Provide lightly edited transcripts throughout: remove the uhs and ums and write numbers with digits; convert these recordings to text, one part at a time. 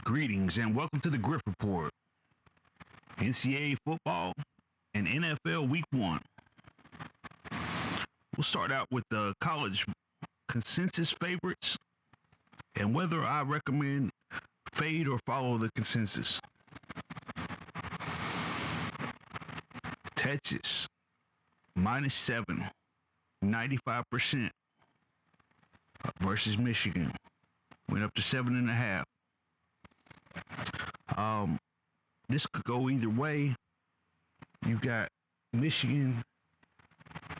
Greetings and welcome to the Griff Report. NCAA football and NFL Week 1. We'll start out with the college consensus favorites and whether I recommend fade or follow the consensus. Texas, -7, 95% versus Michigan. Went up to 7.5. This could go either way. You got Michigan.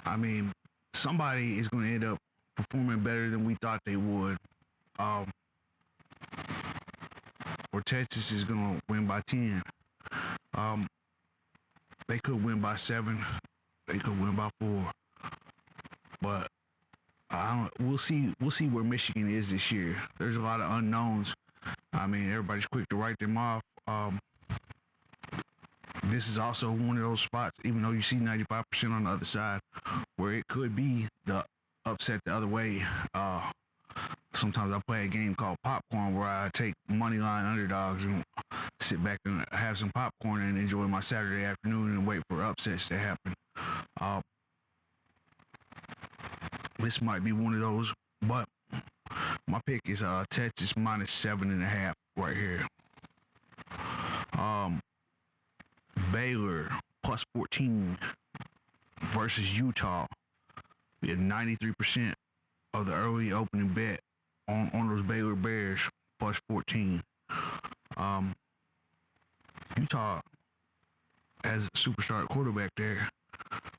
I mean, somebody is going to end up performing better than we thought they would. Or Texas is going to win by 10. They could win by 7. They could win by 4. But we'll see where Michigan is this year. There's a lot of unknowns. I mean, everybody's quick to write them off. This is also one of those spots, even though you see 95% on the other side, where it could be the upset the other way. Sometimes I play a game called Popcorn where I take money line underdogs and sit back and have some popcorn and enjoy my Saturday afternoon and wait for upsets to happen. This might be one of those, but my pick is Texas -7.5 right here. Baylor +14 versus Utah. We had 93% of the early opening bet on those Baylor Bears +14. Utah has a superstar quarterback there,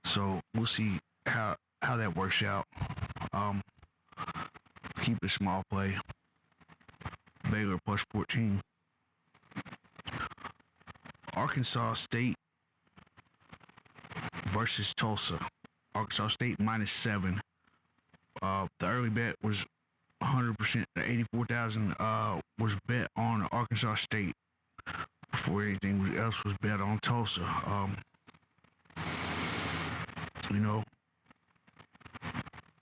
so we'll see how that works out. Keep it small play. Baylor +14. Arkansas State versus Tulsa. Arkansas State -7. The early bet was 100%. 84,000 was bet on Arkansas State before anything else was bet on Tulsa.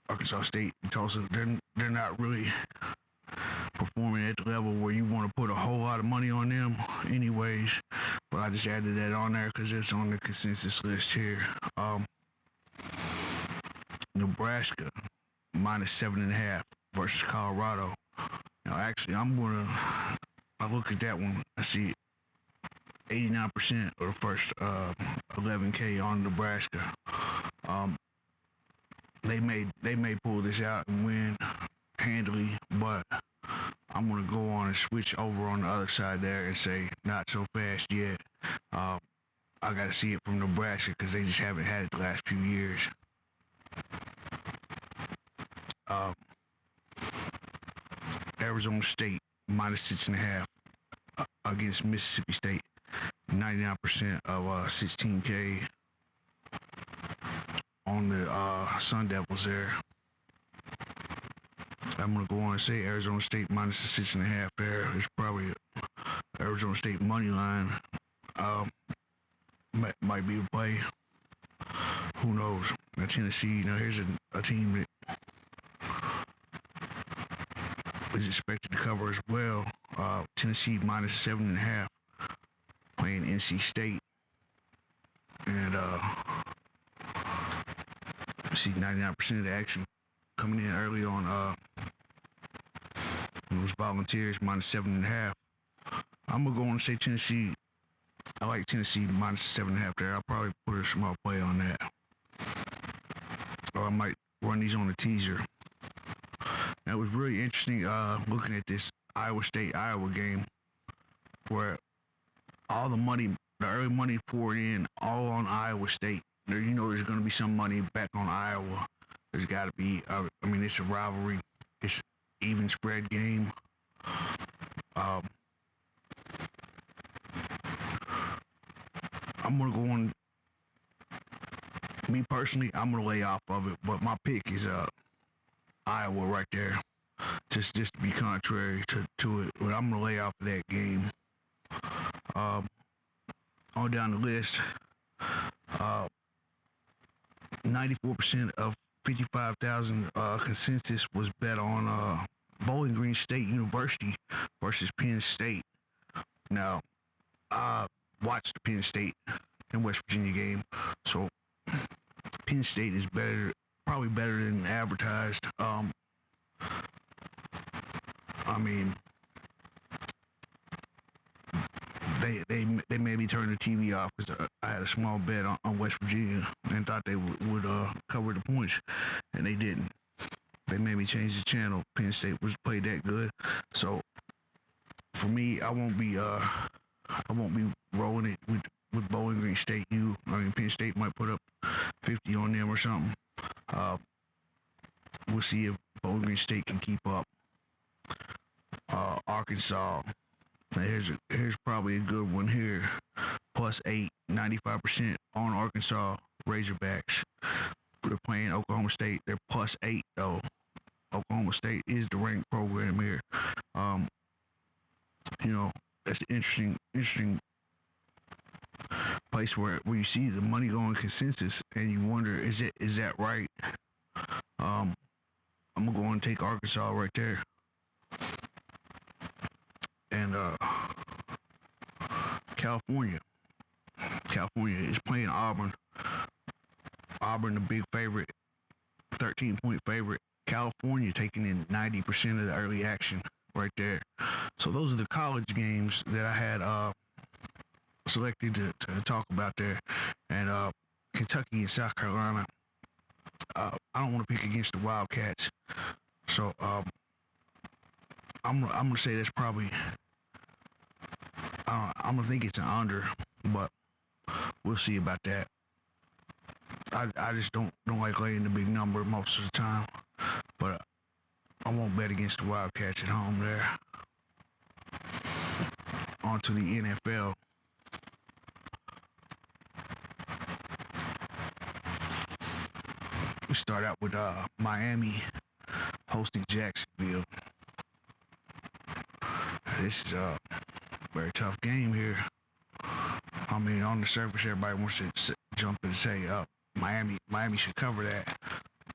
Arkansas State and Tulsa, they're not really performing at the level where you want to put a whole lot of money on them anyways. But I just added that on there because it's on the consensus list here. Nebraska -7.5 versus Colorado. Now, actually, I look at that one. I see 89% of the first 11K on Nebraska. They may pull this out and win handily, but I'm going to go on and switch over on the other side there and say not so fast yet. I got to see it from Nebraska because they just haven't had it the last few years. Arizona State -6.5 against Mississippi State. 99% of 16K on the Sun Devils there. I'm going to go on and say Arizona State -6.5 there. It's probably Arizona State money line. Might be a play. Who knows? Now Tennessee, here's a team that is expected to cover as well. Tennessee -7.5 playing NC State. And see 99% of the action coming in early on those Volunteers -7.5. I'm gonna go on and say Tennessee. I like Tennessee -7.5 there. I'll probably put a small play on that. Or I might run these on a teaser. That was really interesting looking at this Iowa State-Iowa game where all the money, the early money poured in all on Iowa State. There's going to be some money back on Iowa. There's got to be. It's a rivalry. It's an even spread game. I'm going to go on. Me personally, I'm going to lay off of it, but my pick is Iowa right there. Just to be contrary to it, but I'm going to lay off of that game. On down the list, 94% of 55,000 consensus was bet on Bowling Green State University versus Penn State. Now, I watched the Penn State and West Virginia game, so Penn State is better, probably better than advertised. I mean, they maybe turned the TV off because I had a small bet on West Virginia and thought they would cover the points, and they didn't. They made me change the channel. Penn State was played that good, so for me, I won't be rolling it with Bowling Green State. I mean, Penn State might put up 50 on them or something. We'll see if Bowling Green State can keep up. Arkansas. Here's probably a good one here. +8, 95% on Arkansas Razorbacks. They're playing Oklahoma State. They're +8 though. Oklahoma State is the ranked program here. That's an interesting place where you see the money going consensus, and you wonder, is that right? I'm gonna go and take Arkansas right there. And California is playing Auburn. Auburn, the big favorite, 13-point favorite. California taking in 90% of the early action right there. So those are the college games that I had selected to talk about there. And Kentucky and South Carolina. I don't want to pick against the Wildcats. So I'm gonna say that's probably. I'm gonna think it's an under, but we'll see about that. I just don't like laying the big number most of the time, but I won't bet against the Wildcats at home there. On to the NFL. We start out with Miami hosting Jacksonville. This is a very tough game here. I mean, on the surface, everybody wants to jump and say, Miami should cover that.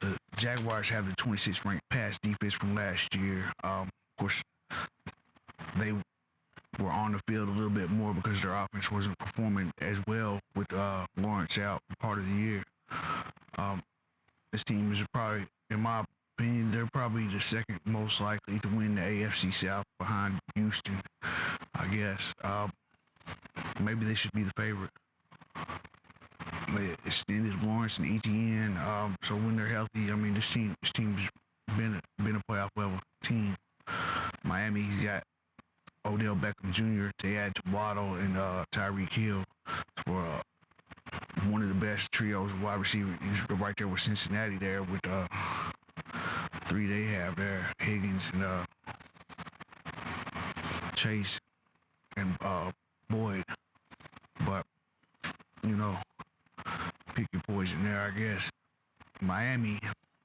The Jaguars have the 26th ranked pass defense from last year. Of course, they were on the field a little bit more because their offense wasn't performing as well with Lawrence out part of the year. This team is probably, in my opinion, they're probably the second most likely to win the AFC South behind Houston, I guess. Maybe they should be the favorite. They extended Lawrence and ETN, so when they're healthy, I mean, this team's been a playoff level team. Miami's got Odell Beckham Jr. They add to Waddle and Tyreek Hill for one of the best trios of wide receivers. He's right there with Cincinnati there with three they have there, Higgins and Chase and Boyd. But, pick your poison there, I guess. Miami,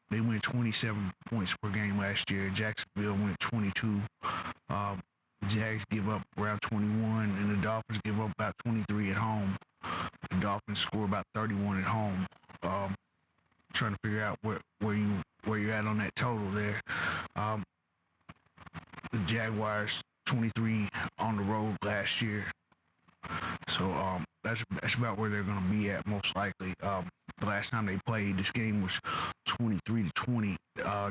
they went 27 points per game last year. Jacksonville went 22. The Jags give up around 21, and the Dolphins give up about 23 at home. The Dolphins score about 31 at home. Trying to figure out where you're at on that total there. The Jaguars 23 on the road last year, so that's about where they're going to be at most likely. The last time they played, this game was 23-20.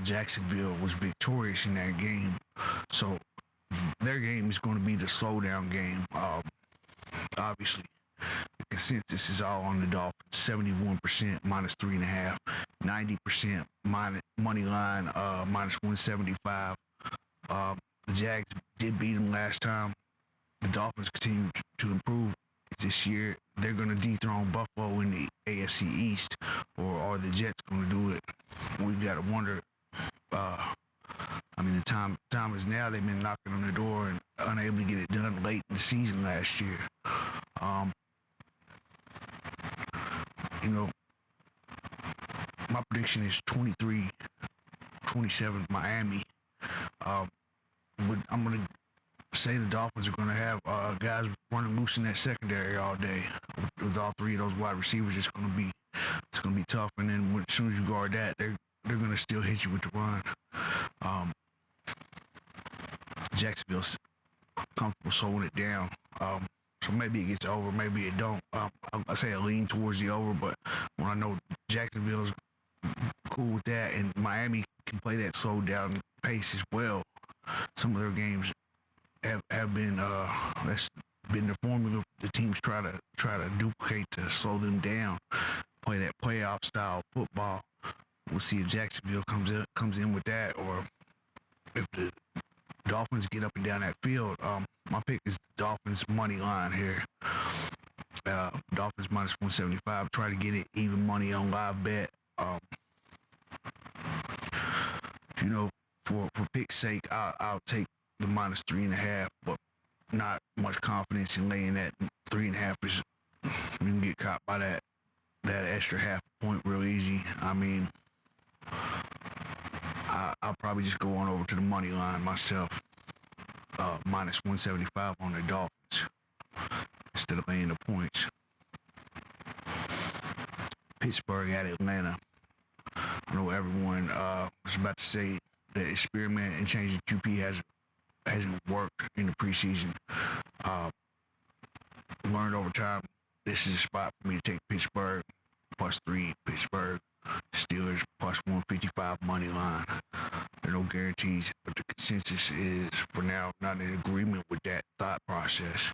Jacksonville was victorious in that game, so their game is going to be the slowdown game. Obviously, the consensus is all on the Dolphins. 71% -3.5, 90% money line -175. The Jags did beat them last time. The Dolphins continue to improve this year. They're going to dethrone Buffalo in the AFC East, or are the Jets going to do it? We've got to wonder. I mean, the time is now. They've been knocking on the door and unable to get it done late in the season last year. My prediction is 23-27 Miami. But I'm going to say the Dolphins are going to have guys running loose in that secondary all day. With all three of those wide receivers, it's going to be tough. And then as soon as you guard that, they're going to still hit you with the run. Jacksonville comfortable slowing it down. So maybe it gets over, maybe it don't. I say I lean towards the over, but when I know Jacksonville's cool with that, and Miami can play that slow down pace as well. Some of their games have been that's been the formula the teams try to duplicate to slow them down, play that playoff style football. We'll see if Jacksonville comes in with that, or if the Dolphins get up and down that field. My pick is the Dolphins money line here. Dolphins minus 175. Try to get it even money on live bet. You know, for pick's sake, I'll take the minus 3.5, but not much confidence in laying that 3.5. Is you can get caught by that extra half point real easy. I mean, I'll probably just go on over to the money line myself. Minus 175 on the Dolphins instead of laying the points. Pittsburgh at Atlanta. I know everyone was about to say the experiment and changing QP hasn't worked in the preseason. Learned over time this is a spot for me to take Pittsburgh +3. Pittsburgh Steelers +155 money line. There are no guarantees, but the consensus is for now not in agreement with that thought process.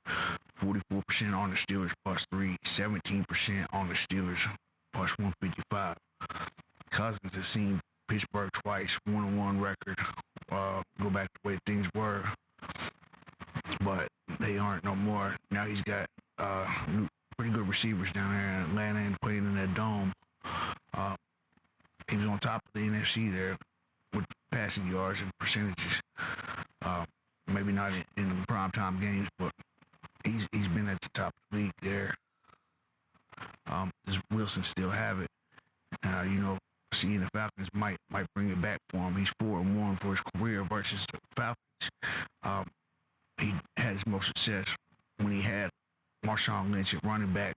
44% on the Steelers +3, 17% on the Steelers +155. Cousins has seen Pittsburgh twice, 1-1 record. Go back to the way things were, but they aren't no more. Now he's got pretty good receivers down there in Atlanta and playing in that dome. He was on top of the NFC there with passing yards and percentages. Maybe not in the primetime games, but he's been at the top of the league there. Does Wilson still have it? You know, seeing the Falcons might bring it back for him. He's 4-1 for his career versus the Falcons. He had his most success when he had Marshawn Lynch at running back.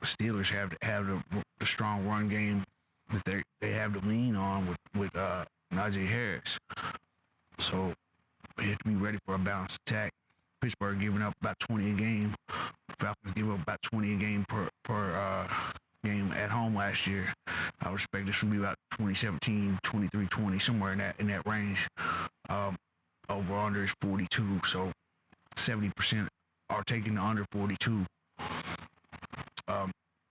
Steelers have the strong run game that they have to lean on with Najee Harris. So they have to be ready for a balanced attack. Pittsburgh giving up about 20 a game. Falcons give up about 20 a game per game at home last year. I would expect this would be about 2017, 23-20, somewhere in that range. Over under is 42, so 70% are taking the under 42.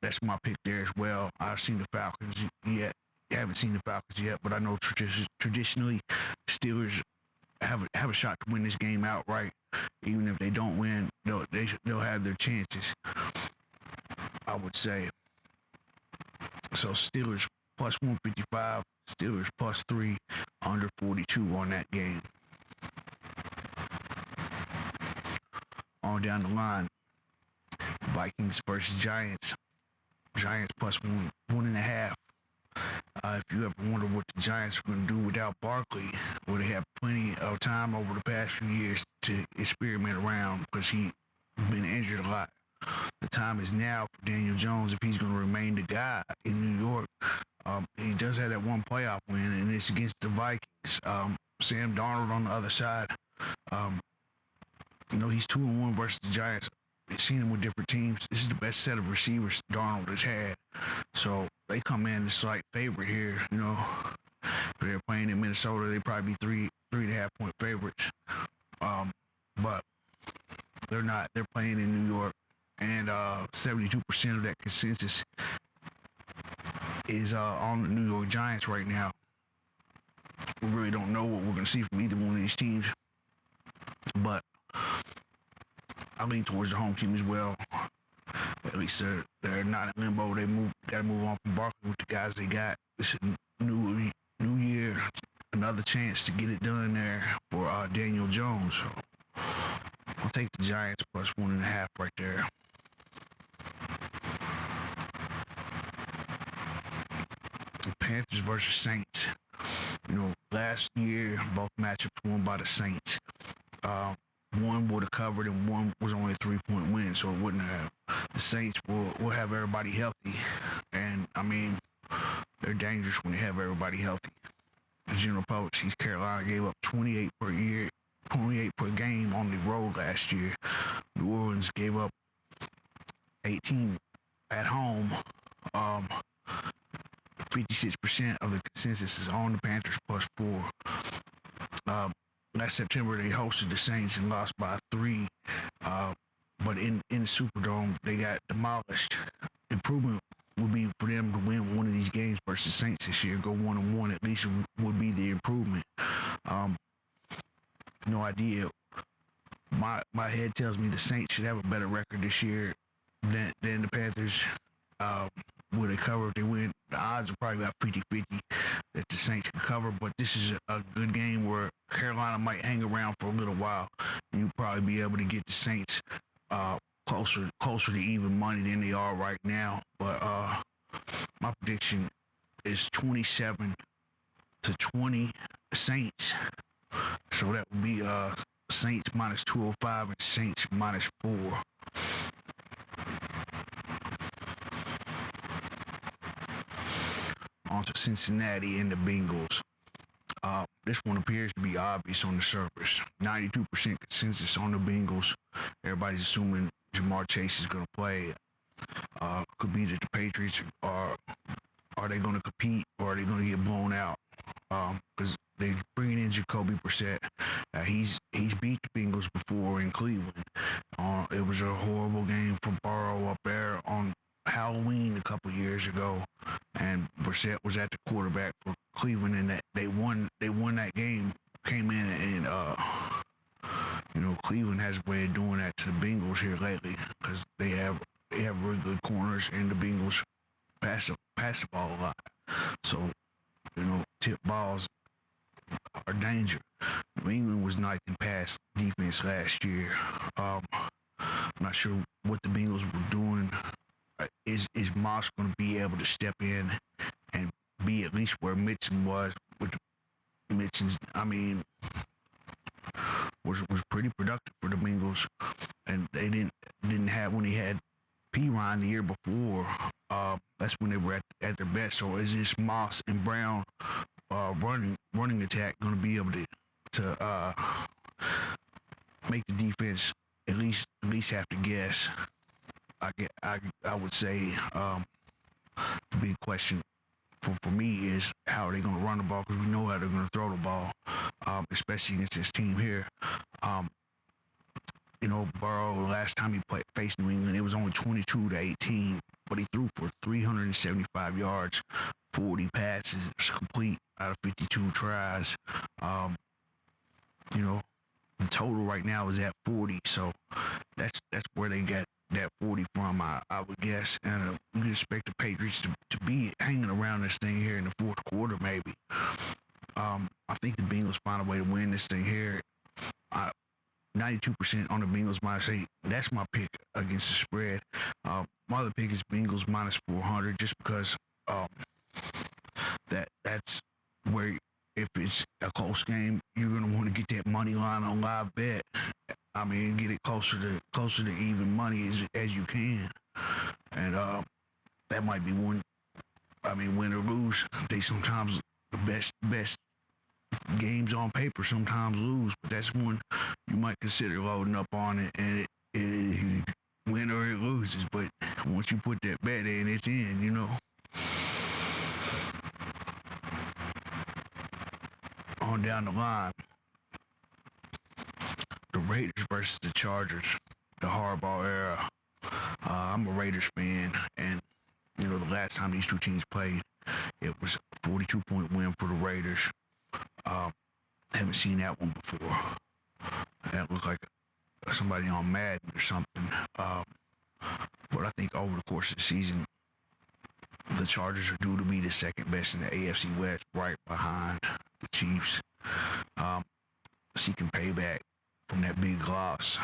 That's my pick there as well. I've seen the Falcons yet. Haven't seen the Falcons yet, but I know traditionally Steelers have a shot to win this game outright. Even if they don't win, they'll have their chances, I would say. So Steelers +155, Steelers +3, under 42 on that game. On down the line, Vikings versus Giants. Giants +1.5. If you ever wonder what the Giants are going to do without Barkley, well, they have plenty of time over the past few years to experiment around because he's been injured a lot. The time is now for Daniel Jones if he's going to remain the guy in New York. He does have that one playoff win, and it's against the Vikings. Sam Darnold on the other side. He's 2-1 versus the Giants. We've seen him with different teams. This is the best set of receivers Darnold has had. So they come in the slight favorite here. If they're playing in Minnesota, they'd probably be 3.5 point favorites. But they're not. They're playing in New York, and 72% of that consensus is on the New York Giants right now. We really don't know what we're going to see from either one of these teams, but I lean towards the home team as well. At least they're not in limbo. They got to move on from Barkley with the guys they got. It's a new year, another chance to get it done there for Daniel Jones. So I'll take the Giants +1.5 right there. The Panthers versus Saints. Last year both matchups won by the Saints. One would have covered and one was only a 3-point win, so it wouldn't have. The Saints will have everybody healthy, and I mean, they're dangerous when they have everybody healthy. The general public sees Carolina gave up 28 per year 28 per game on the road last year. New Orleans gave up 18 at home. Um, 56% of the consensus is on the Panthers +4. Last September, they hosted the Saints and lost by 3. But in the Superdome, they got demolished. Improvement would be for them to win one of these games versus Saints this year, go 1-1 at least would be the improvement. No idea. My head tells me the Saints should have a better record this year than the Panthers. Would they cover if they win? The odds are probably about 50-50 that the Saints can cover, but this is a good game where Carolina might hang around for a little while. You'll probably be able to get the Saints closer to even money than they are right now. But my prediction is 27-20 Saints. So that would be Saints -205 and Saints -4. On to Cincinnati and the Bengals. This one appears to be obvious on the surface. 92% consensus on the Bengals. Everybody's assuming Jamar Chase is going to play. Could be that the Patriots are they going to compete or are they going to get blown out? Because they're bringing in Jacoby Brissett. He's beat the Bengals before in Cleveland. It was a horrible game for Burrow up there on Halloween a couple years ago, and Brissett was at the quarterback for Cleveland, and that they won that game. Came in and Cleveland has a way of doing that to the Bengals here lately because they have really good corners, and the Bengals pass the ball a lot. So tip balls are danger. New England was ninth in pass defense last year. I'm not sure what the Bengals were doing. Is Moss going to be able to step in and be at least where Mixon was? With Mixon's, was pretty productive for the Bengals, and they didn't have when he had P-Ryan the year before. That's when they were at their best. So is this Moss and Brown running attack going to be able to make the defense at least have to guess? I would say the big question for me is how are they going to run the ball, because we know how they're going to throw the ball, especially against this team here. Burrow, last time he faced New England, it was only 22-18, but he threw for 375 yards, 40 passes complete out of 52 tries. The total right now is at 40, so that's where they got that 40 from, I would guess. And you can expect the Patriots to be hanging around this thing here in the fourth quarter, maybe. I think the Bengals find a way to win this thing here. 92% on the Bengals -8. That's my pick against the spread. My other pick is Bengals -400, just because that's where, if it's a close game, you're gonna want to get that money line on live bet. Get it closer to even money as you can, and that might be one. Win or lose, they sometimes the best games on paper sometimes lose, but that's one you might consider loading up on it, and it win or it loses. But once you put that bet in, it's in. On down the line, the Raiders versus the Chargers, the Harbaugh era. I'm a Raiders fan, and the last time these two teams played, it was a 42-point win for the Raiders. Haven't seen that one before. That looked like somebody on Madden or something. But I think over the course of the season, the Chargers are due to be the second best in the AFC West, right behind the Chiefs. Seeking payback from that big loss.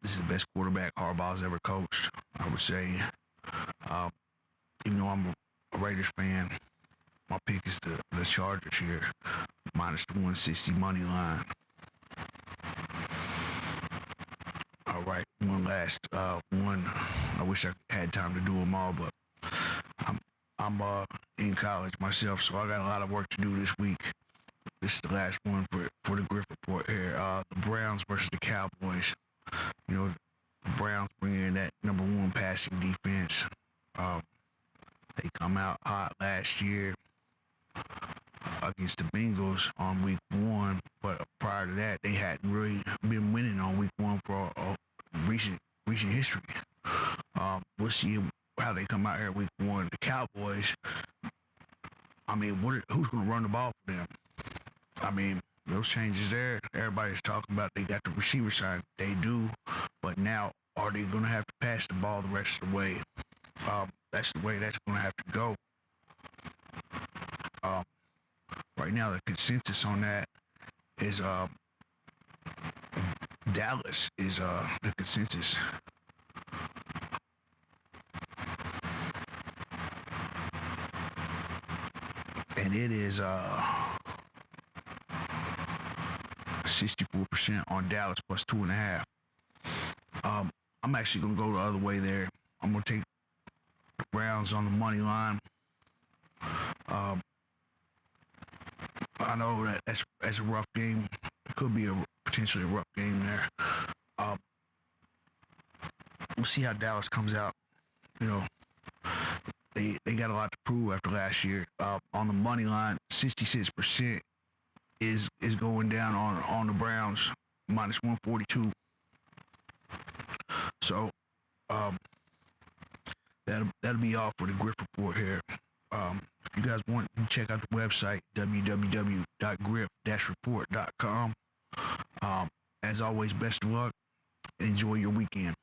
This is the best quarterback Harbaugh's ever coached, I would say. Even though I'm a Raiders fan, my pick is the Chargers here, -160 money line. All right, one last one. I wish I had time to do them all, but I'm in college myself, so I got a lot of work to do this week. This is the last one for the Griff Report here. The Browns versus the Cowboys. You know, the Browns bring in that #1 passing defense. They come out hot last year against the Bengals on week 1, but prior to that, they hadn't really been winning on week 1 for recent history. We'll see how they come out here week 1. The Cowboys, I mean, who's going to run the ball for them? I mean, those changes there, everybody's talking about they got the receiver side. They do, but now are they going to have to pass the ball the rest of the way? That's the way that's going to have to go. Right now, the consensus on that is Dallas is the consensus. And it is 64% on Dallas plus 2.5. I'm actually gonna go the other way there. I'm gonna take the Browns on the money line. I know that's a rough game. It could be potentially a rough game there. We'll see how Dallas comes out. You know, they got a lot to prove after last year. On the money line, 66% is going down on the Browns, minus 142. So that'll be all for the Griff Report here. If you guys want to check out the website, www.griff-report.com. As always, best of luck and enjoy your weekend.